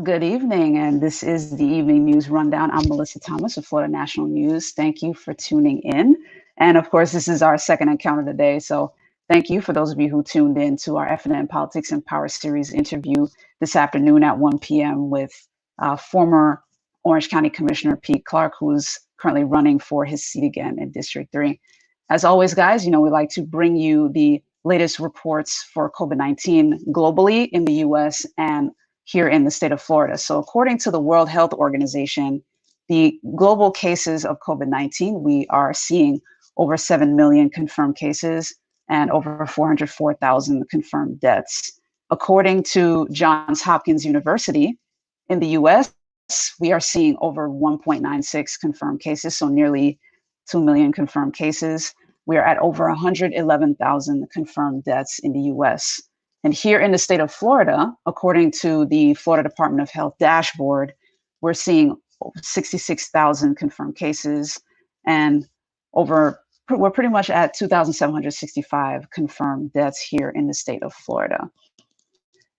Good evening, and this is the Evening News Rundown. I'm Mellissa Thomas of Florida National News. Thank you for tuning in. And of course, this is our second encounter today. So thank you for those of you who tuned in to our FNN Politics and Power Series interview this afternoon at 1 p.m. with former Orange County Commissioner Pete Clark, who's currently running for his seat again in District 3. As always, guys, we like to bring you the latest reports for COVID-19 globally in the U.S. and here in the state of Florida. So according to the World Health Organization, the global cases of COVID-19, we are seeing over 7 million confirmed cases and over 404,000 confirmed deaths. According to Johns Hopkins University, in the US, we are seeing over 1.96 confirmed cases, so nearly 2 million confirmed cases. We are at over 111,000 confirmed deaths in the US. And here in the state of Florida, according to the Florida Department of Health dashboard, we're seeing 66,000 confirmed cases and we're pretty much at 2,765 confirmed deaths here in the state of Florida.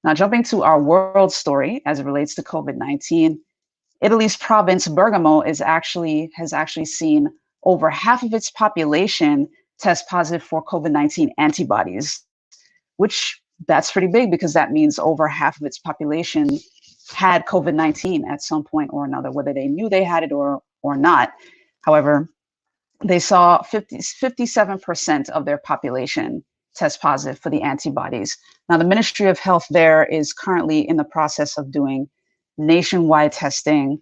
Now, jumping to our world story as it relates to COVID-19, Italy's province Bergamo has actually seen over half of its population test positive for COVID-19 antibodies, which that's pretty big because that means over half of its population had COVID-19 at some point or another, whether they knew they had it or not. However, they saw 57% of their population test positive for the antibodies. Now, the Ministry of Health there is currently in the process of doing nationwide testing,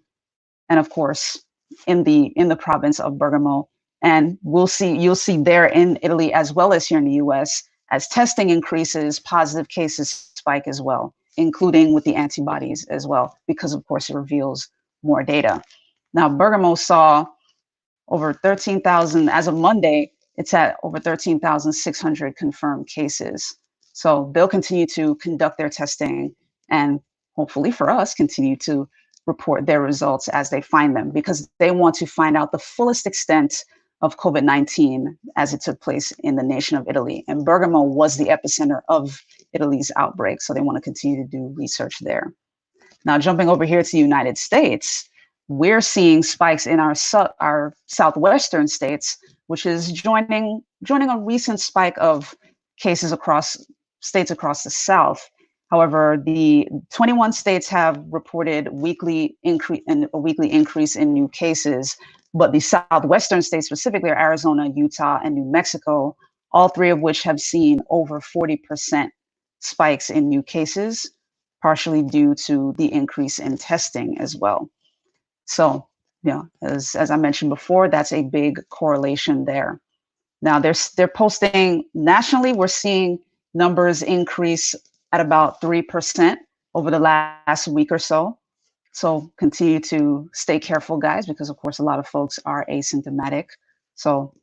and of course, in the province of Bergamo. And you'll see there in Italy as well as here in the US, as testing increases, positive cases spike as well, including with the antibodies as well, because of course it reveals more data. Now, Bergamo saw over 13,000, as of Monday, it's at over 13,600 confirmed cases. So they'll continue to conduct their testing and hopefully for us, continue to report their results as they find them, because they want to find out the fullest extent of COVID-19 as it took place in the nation of Italy. And Bergamo was the epicenter of Italy's outbreak, so they want to continue to do research there. Now, jumping over here to the United States, we're seeing spikes in our southwestern states, which is joining a recent spike of cases across states across the South. However, the 21 states have reported a weekly increase in new cases, but the southwestern states specifically are Arizona, Utah, and New Mexico, all three of which have seen over 40% spikes in new cases, partially due to the increase in testing as well. So, as I mentioned before, that's a big correlation there. Now, they're posting nationally, we're seeing numbers increase at about 3% over the last week or so. So continue to stay careful, guys, because of course, a lot of folks are asymptomatic. So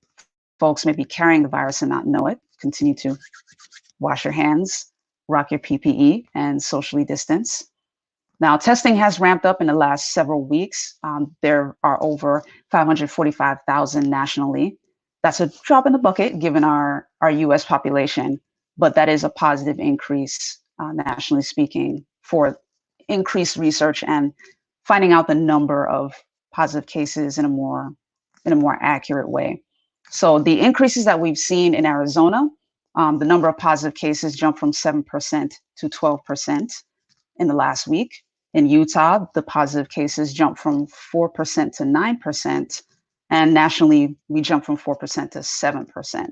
folks may be carrying the virus and not know it. Continue to wash your hands, rock your PPE, and socially distance. Now, testing has ramped up in the last several weeks. There are over 545,000 nationally. That's a drop in the bucket given our US population, but that is a positive increase, nationally speaking, for increased research and finding out the number of positive cases in a more accurate way. So the increases that we've seen in Arizona, the number of positive cases jumped from 7% to 12% in the last week. In Utah, the positive cases jumped from 4% to 9%. And nationally, we jumped from 4% to 7%.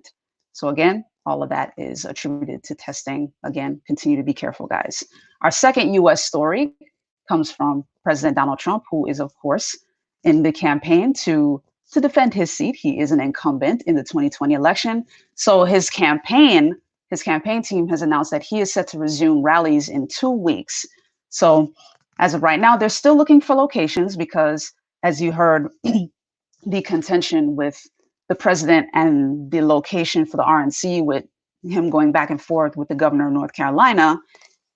So again, all of that is attributed to testing. Again, continue to be careful, guys. Our second US story comes from President Donald Trump, who is, of course, in the campaign to defend his seat. He is an incumbent in the 2020 election. So his campaign team has announced that he is set to resume rallies in 2 weeks. So as of right now, they're still looking for locations because, as you heard, the contention with the president and the location for the RNC, with him going back and forth with the governor of North Carolina,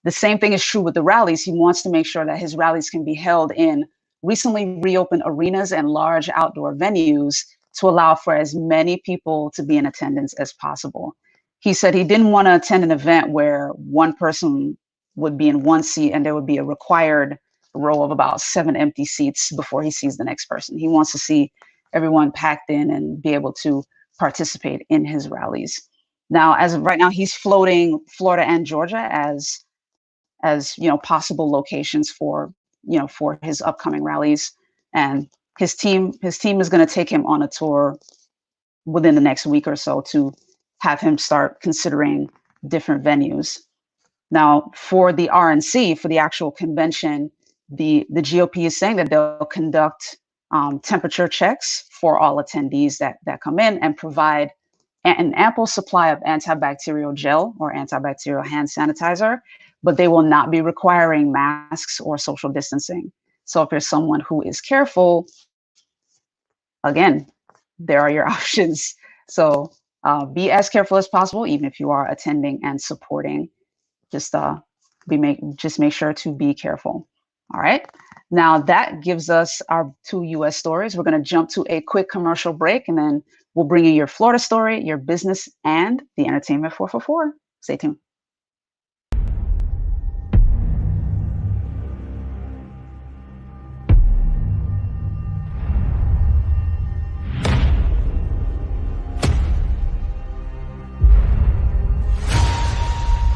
the same thing is true with the rallies. He wants to make sure that his rallies can be held in recently reopened arenas and large outdoor venues to allow for as many people to be in attendance as possible. He said he didn't want to attend an event where one person would be in one seat and there would be a required row of about 7 empty seats before he sees the next person. He wants to see everyone packed in and be able to participate in his rallies. Now, as of right now, he's floating Florida and Georgia as possible locations for for his upcoming rallies, and his team is going to take him on a tour within the next week or so to have him start considering different venues. Now, for the RNC, for the actual convention, the GOP is saying that they'll conduct temperature checks for all attendees that come in and provide an ample supply of antibacterial gel or antibacterial hand sanitizer, but they will not be requiring masks or social distancing. So if you're someone who is careful, again, there are your options. So be as careful as possible, even if you are attending and supporting. Just make sure to be careful. All right. Now that gives us our 2 U.S. stories. We're going to jump to a quick commercial break, and then we'll bring you your Florida story, your business, and the entertainment 444. Stay tuned.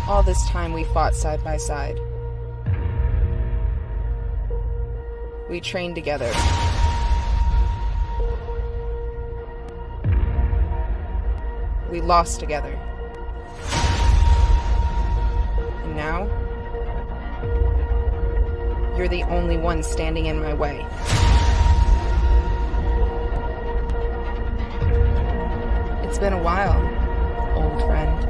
All this time we fought side by side. We trained together. We lost together. And now, you're the only one standing in my way. It's been a while, old friend.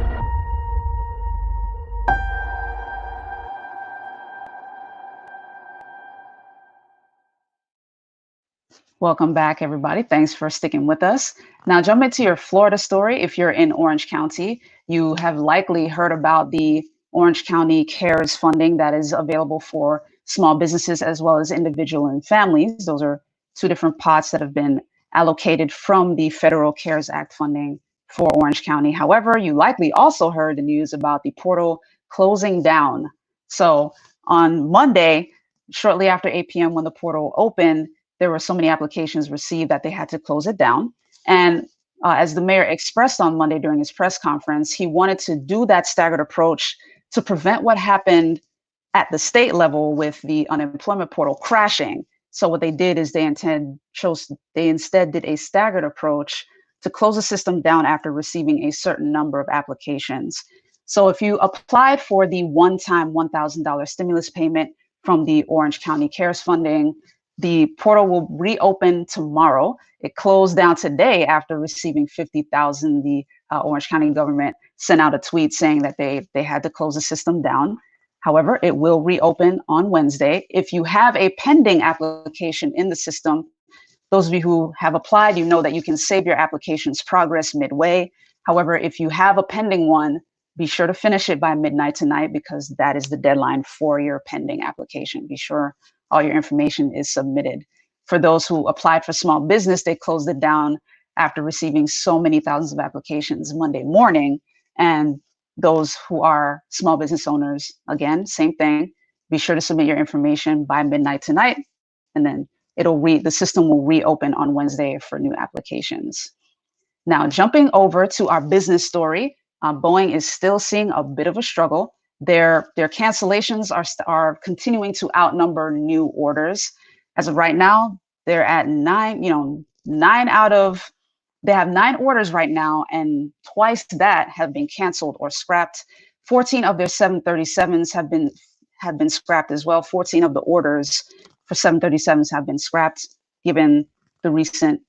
Welcome back, everybody. Thanks for sticking with us. Now jump into your Florida story. If you're in Orange County, you have likely heard about the Orange County CARES funding that is available for small businesses as well as individual and families. Those are 2 different pots that have been allocated from the federal CARES Act funding for Orange County. However, you likely also heard the news about the portal closing down. So on Monday, shortly after 8 p.m. when the portal opened, there were so many applications received that they had to close it down. And as the mayor expressed on Monday during his press conference, he wanted to do that staggered approach to prevent what happened at the state level with the unemployment portal crashing. So what they did is they instead did a staggered approach to close the system down after receiving a certain number of applications. So if you applied for the one-time $1,000 stimulus payment from the Orange County CARES funding, the portal will reopen tomorrow. It closed down today after receiving 50,000. The Orange County government sent out a tweet saying that they had to close the system down. However, it will reopen on Wednesday. If you have a pending application in the system, those of you who have applied, you know that you can save your application's progress midway. However, if you have a pending one, be sure to finish it by midnight tonight, because that is the deadline for your pending application. Be sure all your information is submitted. For those who applied for small business, they closed it down after receiving so many thousands of applications Monday morning. And those who are small business owners, again, same thing. Be sure to submit your information by midnight tonight, and then the system will reopen on Wednesday for new applications. Now, jumping over to our business story, Boeing is still seeing a bit of a struggle. Their cancellations are continuing to outnumber new orders. As of right now, they're at 9. They have 9 orders right now, and twice that have been canceled or scrapped. 14 of their 737s have been scrapped as well. 14 of the orders for 737s have been scrapped, given the recent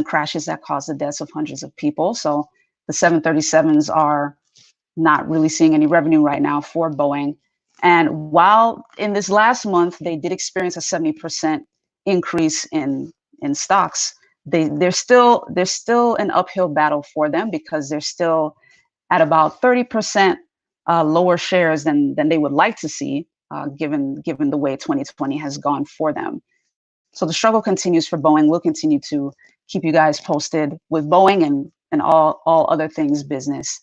crashes that caused the deaths of hundreds of people. So the 737s are not really seeing any revenue right now for Boeing. And while in this last month, they did experience a 70% increase in stocks, there's still an uphill battle for them, because they're still at about 30% lower shares than they would like to see, given the way 2020 has gone for them. So the struggle continues for Boeing. We'll continue to keep you guys posted with Boeing and all other things business.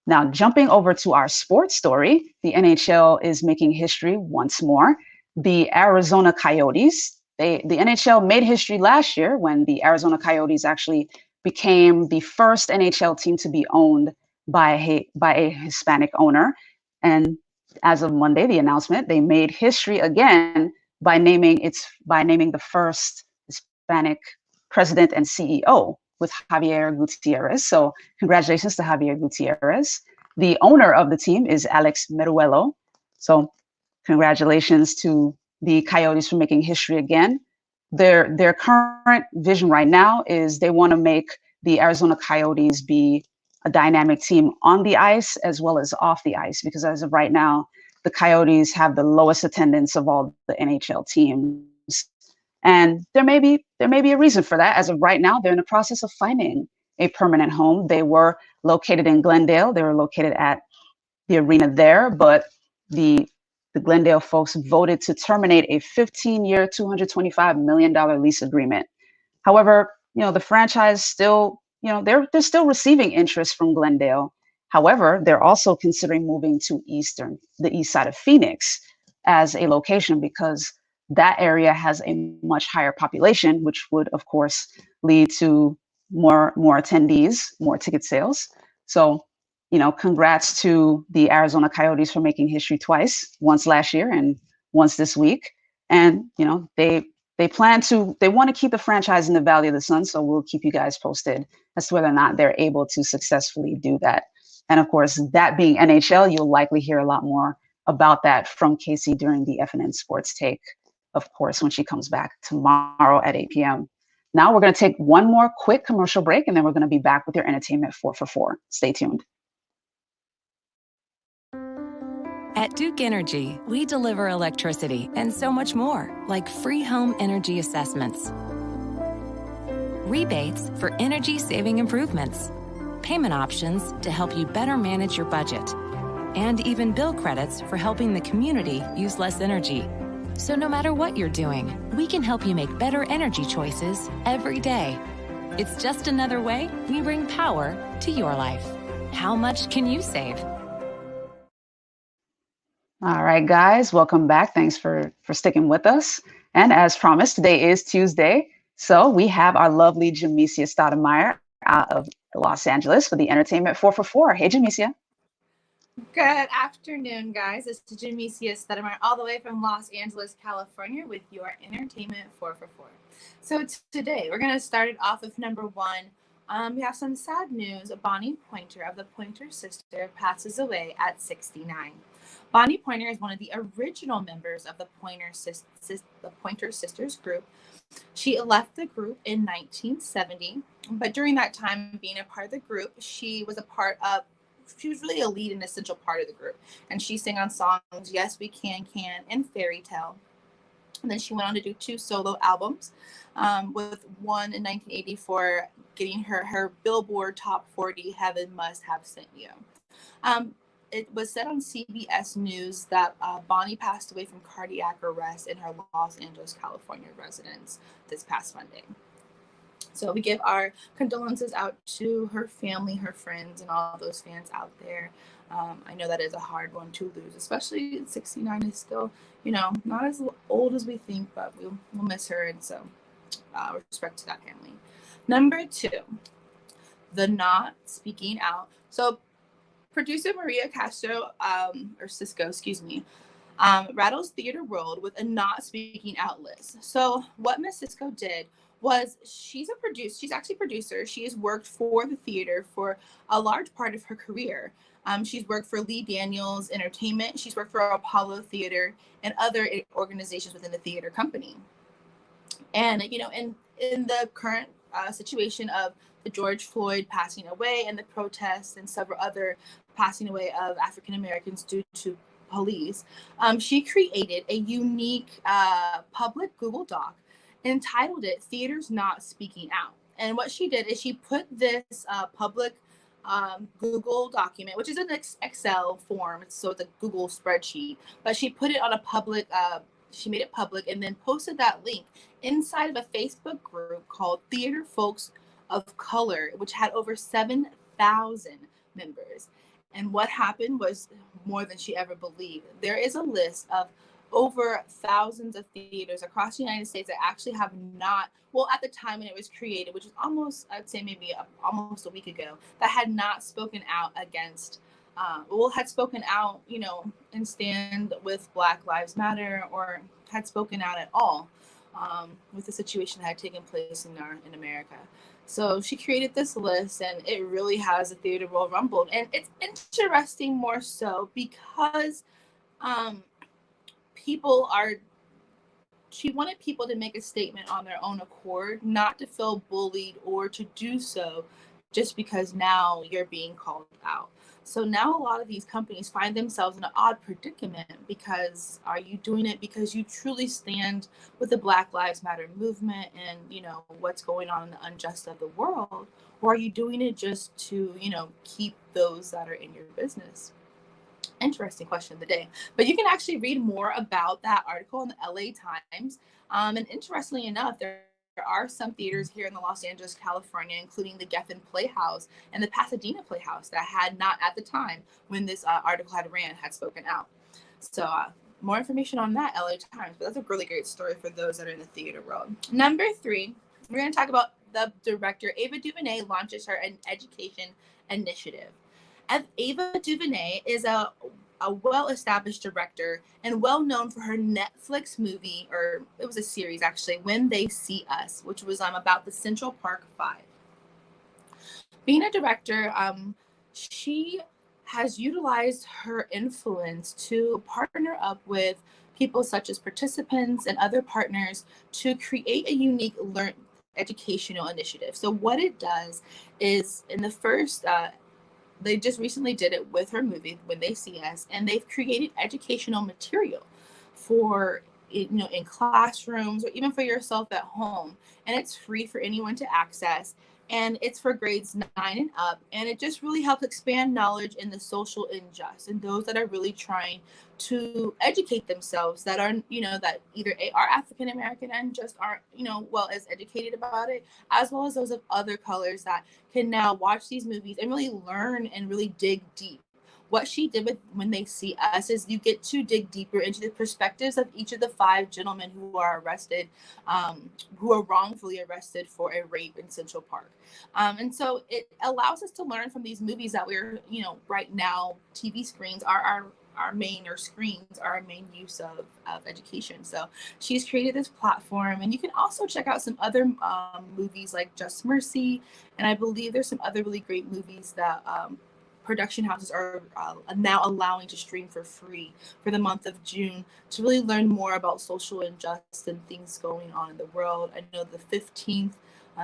Now, jumping over to our sports story, the NHL is making history once more. the Arizona Coyotes. The NHL made history last year when the Arizona Coyotes actually became the first NHL team to be owned by a Hispanic owner. And as of Monday, the announcement, they made history again by naming the first Hispanic president and CEO with Javier Gutierrez. So congratulations to Javier Gutierrez. The owner of the team is Alex Meruelo. So congratulations to the Coyotes for making history again. Their current vision right now is they want to make the Arizona Coyotes be a dynamic team on the ice as well as off the ice, because as of right now, the Coyotes have the lowest attendance of all the NHL teams. And there may be a reason for that. As of right now, they're in the process of finding a permanent home. They were located in Glendale. They were located at the arena there, but the Glendale folks voted to terminate a 15-year, $225 million lease agreement. However, the franchise still, they're still receiving interest from Glendale. However, they're also considering moving to the east side of Phoenix as a location because that area has a much higher population, which would, of course, lead to more attendees, more ticket sales. So, congrats to the Arizona Coyotes for making history twice, once last year and once this week. And, they want to keep the franchise in the Valley of the Sun. So we'll keep you guys posted as to whether or not they're able to successfully do that. And of course, that being NHL, you'll likely hear a lot more about that from Casey during the FNN Sports Take, of course, when she comes back tomorrow at 8 p.m. Now we're going to take one more quick commercial break, and then we're going to be back with your entertainment 4 for 4. Stay tuned. At Duke Energy, we deliver electricity and so much more, like free home energy assessments, rebates for energy-saving improvements, payment options to help you better manage your budget, and even bill credits for helping the community use less energy. So no matter what you're doing, we can help you make better energy choices every day. It's just another way we bring power to your life. How much can you save? All right, guys, welcome back. Thanks for sticking with us. And as promised, today is Tuesday. So we have our lovely Jamecia Stoudemire out of Los Angeles for the Entertainment 4 for 4. Hey, Jamecia. Good afternoon, guys. It's Jamecia Stoudemire all the way from Los Angeles, California with your Entertainment 4 for 4. So today we're going to start it off with number one. We have some sad news. Bonnie Pointer of the Pointer Sister passes away at 69. Bonnie Pointer is one of the original members of the Pointer Sisters group. She left the group in 1970, but during that time being a part of the group, she was really a lead and essential part of the group. And she sang on songs Yes We Can, and Fairy Tale. And then she went on to do 2 solo albums, with one in 1984 getting her Billboard Top 40 Heaven Must Have Sent You. It was said on CBS News that Bonnie passed away from cardiac arrest in her Los Angeles, California residence this past Monday. So we give our condolences out to her family, her friends, and all those fans out there. I know that is a hard one to lose, especially 69 is still, not as old as we think, but we'll miss her. And so respect to that family. Number 2, the not speaking out. So producer Maria Castro, or Cisco, excuse me, rattles theater world with a not speaking out list. So what Miss Cisco did was she's actually a producer. She has worked for the theater for a large part of her career. She's worked for Lee Daniels Entertainment. She's worked for Apollo Theater and other organizations within the theater company. And, in the current situation of the George Floyd passing away and the protests and several other passing away of African Americans due to police, she created a unique public Google Doc, entitled it Theaters Not Speaking Out. And what she did is she put this public Google document, which is an Excel form, so it's a Google spreadsheet, but she put it on a public, she made it public and then posted that link inside of a Facebook group called Theater Folks of Color, which had over 7,000 members. And what happened was more than she ever believed. There is a list of over thousands of theaters across the United States that actually have not, well, at the time when it was created, which was almost, I'd say maybe almost a week ago, that had not spoken out against, had spoken out, and stand with Black Lives Matter, or had spoken out at all with the situation that had taken place in America. So she created this list, and it really has the theater world rumbled. And it's interesting more so because she wanted people to make a statement on their own accord, not to feel bullied or to do so just because now you're being called out. So now a lot of these companies find themselves in an odd predicament, because are you doing it because you truly stand with the Black Lives Matter movement and, what's going on in the unjust of the world? Or are you doing it just to, keep those that are in your business? Interesting question of the day. But you can actually read more about that article in the LA Times. And interestingly enough, there are some theaters here in the Los Angeles, California, including the Geffen Playhouse and the Pasadena Playhouse, that had not, at the time when this article had spoken out. So more information on that, LA Times. But that's a really great story for those that are in the theater world. Number 3, we're going to talk about the director. Ava DuVernay launches her education initiative. Ava DuVernay is a well-established director and well-known for her Netflix movie, or it was a series actually, When They See Us, which was about the Central Park Five. Being a director, she has utilized her influence to partner up with people such as participants and other partners to create a unique educational initiative. So what it does is, in the first they just recently did it with her movie, When They See Us, and they've created educational material for, in classrooms or even for yourself at home. And it's free for anyone to access. And it's for grades 9 and up. And it just really helps expand knowledge in the social injustice and those that are really trying to educate themselves, that are, that either are African American and just aren't, well as educated about it, as well as those of other colors that can now watch these movies and really learn and really dig deep. What she did with When They See Us is you get to dig deeper into the perspectives of each of the 5 gentlemen who are arrested, who are wrongfully arrested for a rape in Central Park. And so it allows us to learn from these movies that we're, right now, TV screens are our main, or screens are our main use of education. So she's created this platform, and you can also check out some other movies like Just Mercy. And I believe there's some other really great movies that production houses are now allowing to stream for free for the month of June, to really learn more about social injustice and things going on in the world. I know the 15th,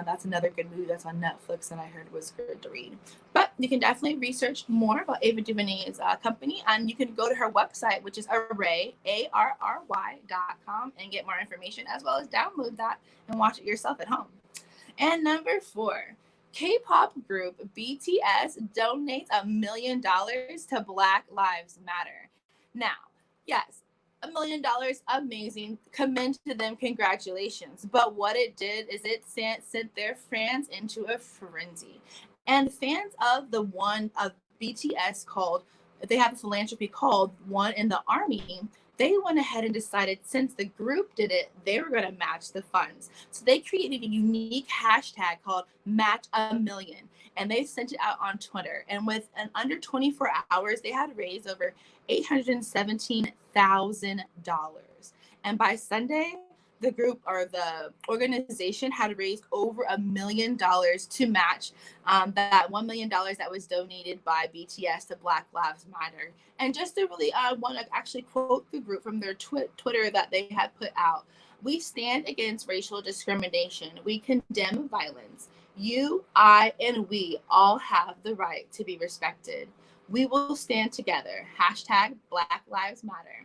that's another good movie that's on Netflix, and I heard was good to read. But you can definitely research more about Ava DuVernay's company, and you can go to her website, which is array, ARRY.com, and get more information, as well as download that and watch it yourself at home. And number 4, K-pop group BTS donates $1 million to Black Lives Matter. Now, yes, $1 million, amazing. Commend to them, congratulations. But what it did is it sent their fans into a frenzy. And fans of the one of BTS they have a philanthropy called One in the Army. They went ahead and decided, since the group did it, they were going to match the funds. So they created a unique hashtag called Match a Million, and they sent it out on Twitter. And within under 24 hours, they had raised over $817,000. And by Sunday, the group, or the organization, had raised over $1 million to match that $1 million that was donated by BTS to Black Lives Matter. And just to really want to actually quote the group from their Twitter that they had put out: "We stand against racial discrimination. We condemn violence. You, I, and we all have the right to be respected. We will stand together. Hashtag Black Lives Matter."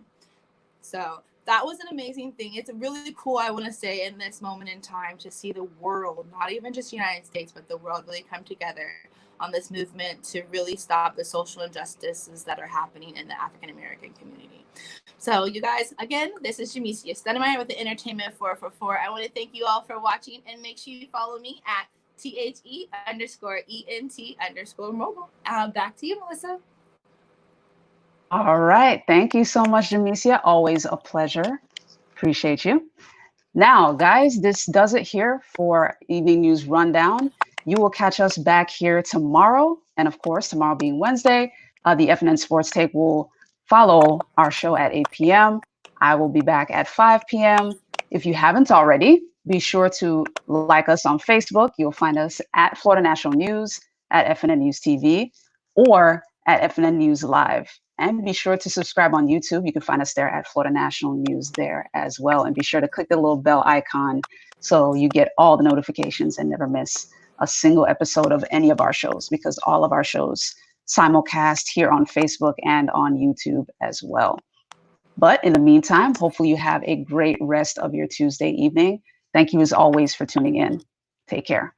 So that was an amazing thing. It's really cool, I want to say, in this moment in time, to see the world, not even just the United States, but the world really come together on this movement to really stop the social injustices that are happening in the African American community. So you guys, again, this is Jamecia Stennemeyer with the Entertainment 444. I want to thank you all for watching, and make sure you follow me at THE_ENT_mobile. Back to you, Mellissa. All right. Thank you so much, Jamecia. Always a pleasure. Appreciate you. Now, guys, this does it here for Evening News Rundown. You will catch us back here tomorrow. And of course, tomorrow being Wednesday, the FNN Sports Take will follow our show at 8 p.m. I will be back at 5 p.m. If you haven't already, be sure to like us on Facebook. You'll find us at Florida National News, at FNN News TV, or at FNN News Live. And be sure to subscribe on YouTube. You can find us there at Florida National News there as well. And be sure to click the little bell icon so you get all the notifications and never miss a single episode of any of our shows, because all of our shows simulcast here on Facebook and on YouTube as well. But in the meantime, hopefully you have a great rest of your Tuesday evening. Thank you as always for tuning in. Take care.